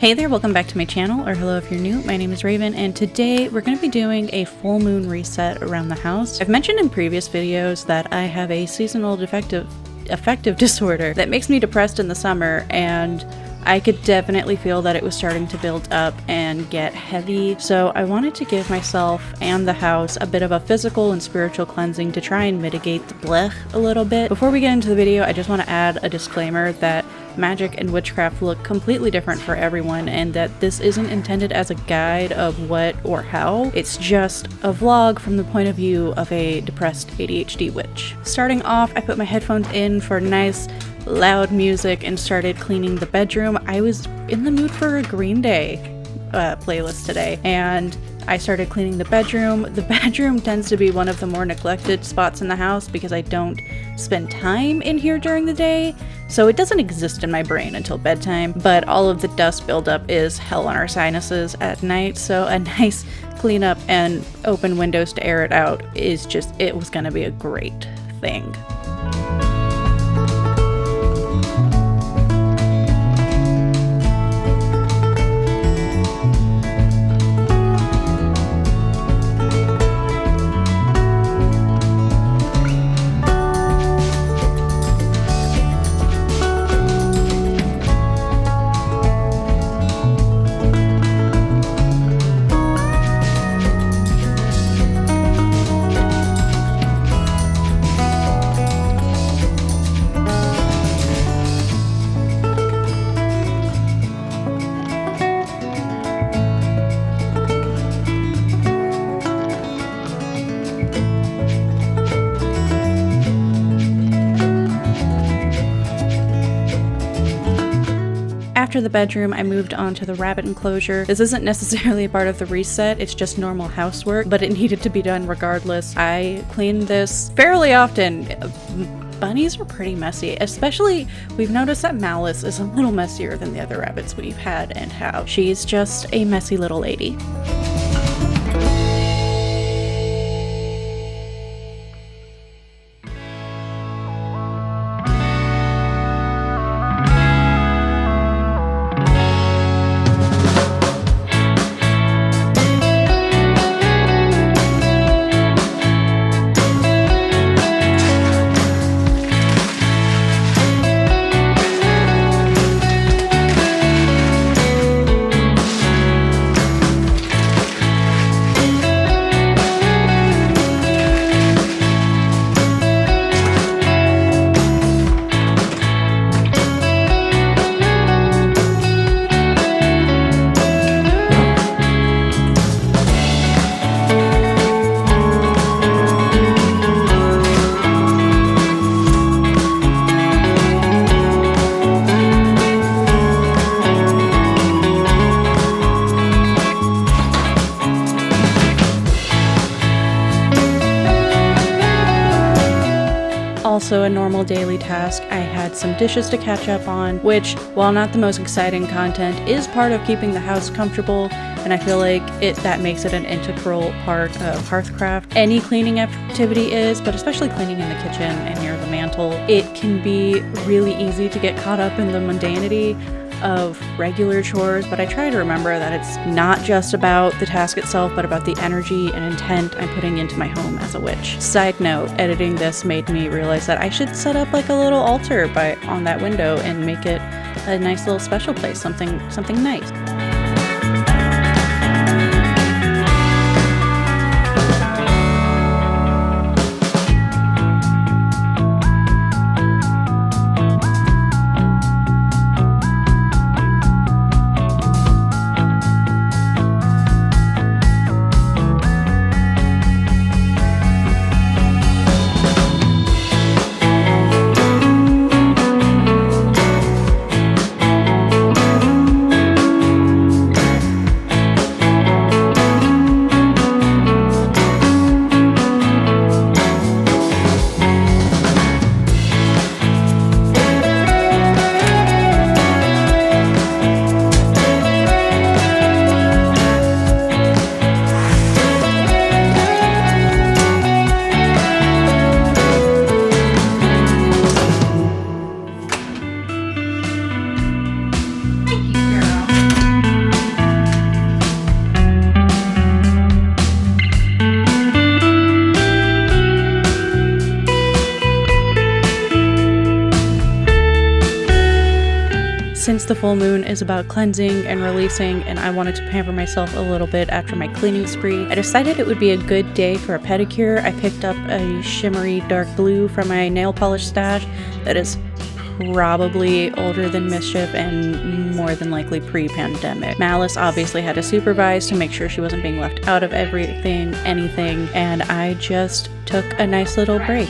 Hey there, welcome back to my channel, or hello if you're new. My name is Raven, and today we're going to be doing a full moon reset around the house. I've mentioned in previous videos that I have a seasonal affective disorder that makes me depressed in the summer, and I could definitely feel that it was starting to build up and get heavy. So I wanted to give myself and the house a bit of a physical and spiritual cleansing to try and mitigate the blech a little bit. Before we get into the video, I just want to add a disclaimer that magic and witchcraft look completely different for everyone, and that this isn't intended as a guide of what or how. It's just a vlog from the point of view of a depressed ADHD witch. Starting off, I put my headphones in for nice loud music and started cleaning the bedroom. I was in the mood for a Green Day playlist today, and I started cleaning the bedroom. The bedroom tends to be one of the more neglected spots in the house because I don't spend time in here during the day, so it doesn't exist in my brain until bedtime, but all of the dust buildup is hell on our sinuses at night, so a nice clean up and open windows to air it out is just, it was gonna be a great thing. After the bedroom, I moved on to the rabbit enclosure. This isn't necessarily a part of the reset, it's just normal housework, but it needed to be done regardless. I cleaned this fairly often. Bunnies are pretty messy, especially we've noticed that Malice is a little messier than the other rabbits we've had and have. She's just a messy little lady. Also a normal daily task, I had some dishes to catch up on, which, while not the most exciting content, is part of keeping the house comfortable, and I feel like that makes it an integral part of hearthcraft. Any cleaning activity is, but especially cleaning in the kitchen and near the mantle. It can be really easy to get caught up in the mundanity of regular chores, but I try to remember that it's not just about the task itself, but about the energy and intent I'm putting into my home as a witch. Side note, editing this made me realize that I should set up like a little altar on that window and make it a nice little special place, something nice. since the full moon is about cleansing and releasing, and I wanted to pamper myself a little bit after my cleaning spree, I decided it would be a good day for a pedicure. I picked up a shimmery dark blue from my nail polish stash that is probably older than Mischief and more than likely pre-pandemic. Malice obviously had to supervise to make sure she wasn't being left out of anything, and I just took a nice little break.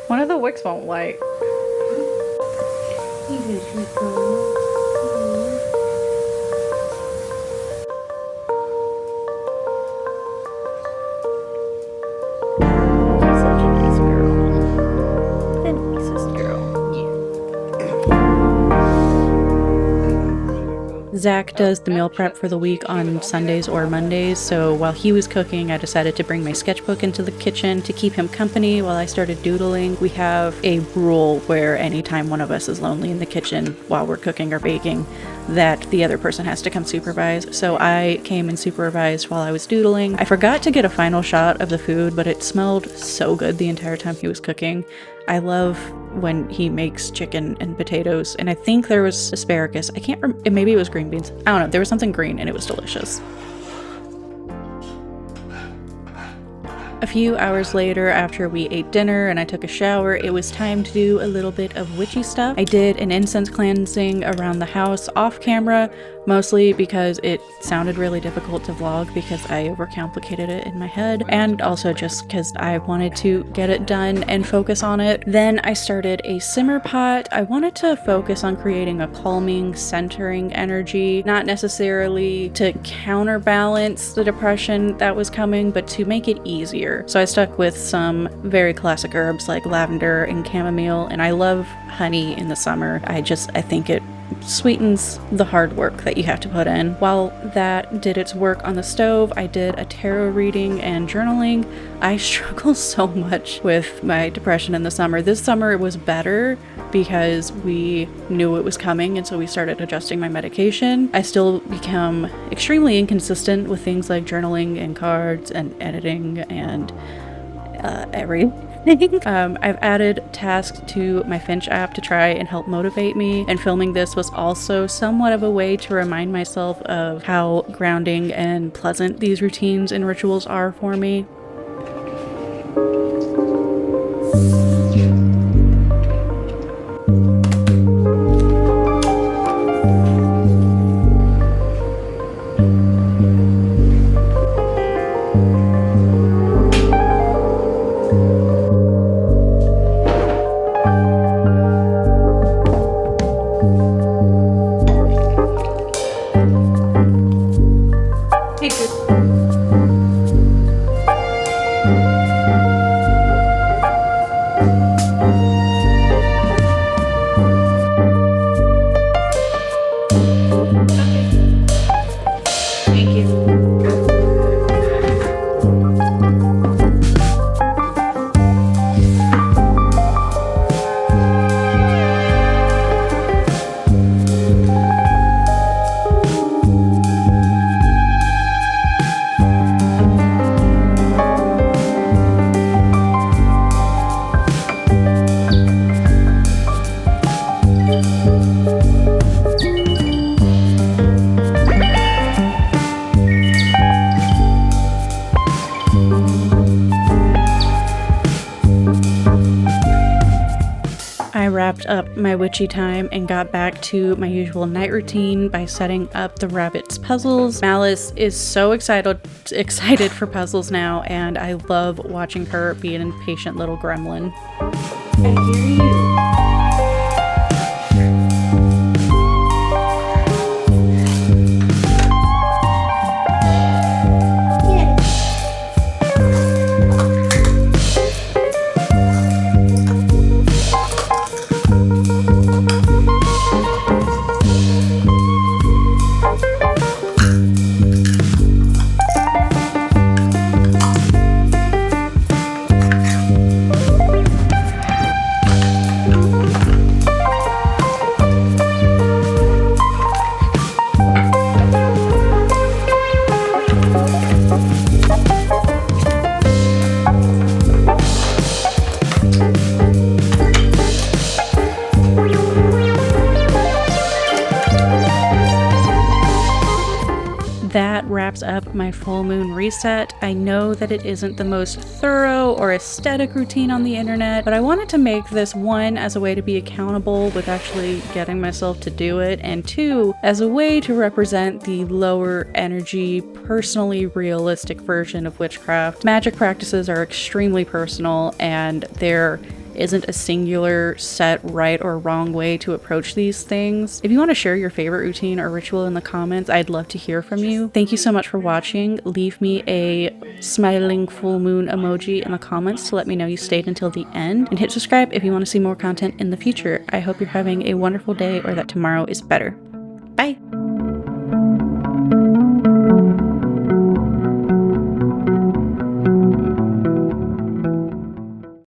One of the wicks won't light. Zach does the meal prep for the week on Sundays or Mondays, so while he was cooking, I decided to bring my sketchbook into the kitchen to keep him company while I started doodling. We have a rule where anytime one of us is lonely in the kitchen while we're cooking or baking, that the other person has to come supervise. So I came and supervised while I was doodling. I forgot to get a final shot of the food, but it smelled so good the entire time he was cooking. I love when he makes chicken and potatoes, and I think there was asparagus. I can't remember, maybe it was green beans. I don't know, there was something green and it was delicious. A few hours later, after we ate dinner and I took a shower, it was time to do a little bit of witchy stuff. I did an incense cleansing around the house off camera, mostly because it sounded really difficult to vlog because I overcomplicated it in my head, and also just because I wanted to get it done and focus on it. Then I started a simmer pot. I wanted to focus on creating a calming, centering energy, not necessarily to counterbalance the depression that was coming, but to make it easier. So I stuck with some very classic herbs like lavender and chamomile, and I love honey in the summer. I think it sweetens the hard work that you have to put in. While that did its work on the stove, I did a tarot reading and journaling. I struggle so much with my depression in the summer. This summer it was better because we knew it was coming, and so we started adjusting my medication. I still become extremely inconsistent with things like journaling and cards and editing and happening. I've added tasks to my Finch app to try and help motivate me, and filming this was also somewhat of a way to remind myself of how grounding and pleasant these routines and rituals are for me. I wrapped up my witchy time and got back to my usual night routine by setting up the rabbit's puzzles. Malice is so excited for puzzles now, and I love watching her be an impatient little gremlin. I hear you. That wraps up my full moon reset. I know that it isn't the most thorough or aesthetic routine on the internet, but I wanted to make this, one, as a way to be accountable with actually getting myself to do it, and two, as a way to represent the lower energy, personally realistic version of witchcraft. Magic practices are extremely personal, and there isn't a singular set right or wrong way to approach these things. If you want to share your favorite routine or ritual in the comments, I'd love to hear from you. Thank you so much for watching. Leave me a smiling full moon emoji in the comments to let me know you stayed until the end, and hit subscribe if you want to see more content in the future. I hope you're having a wonderful day, or that tomorrow is better. Bye!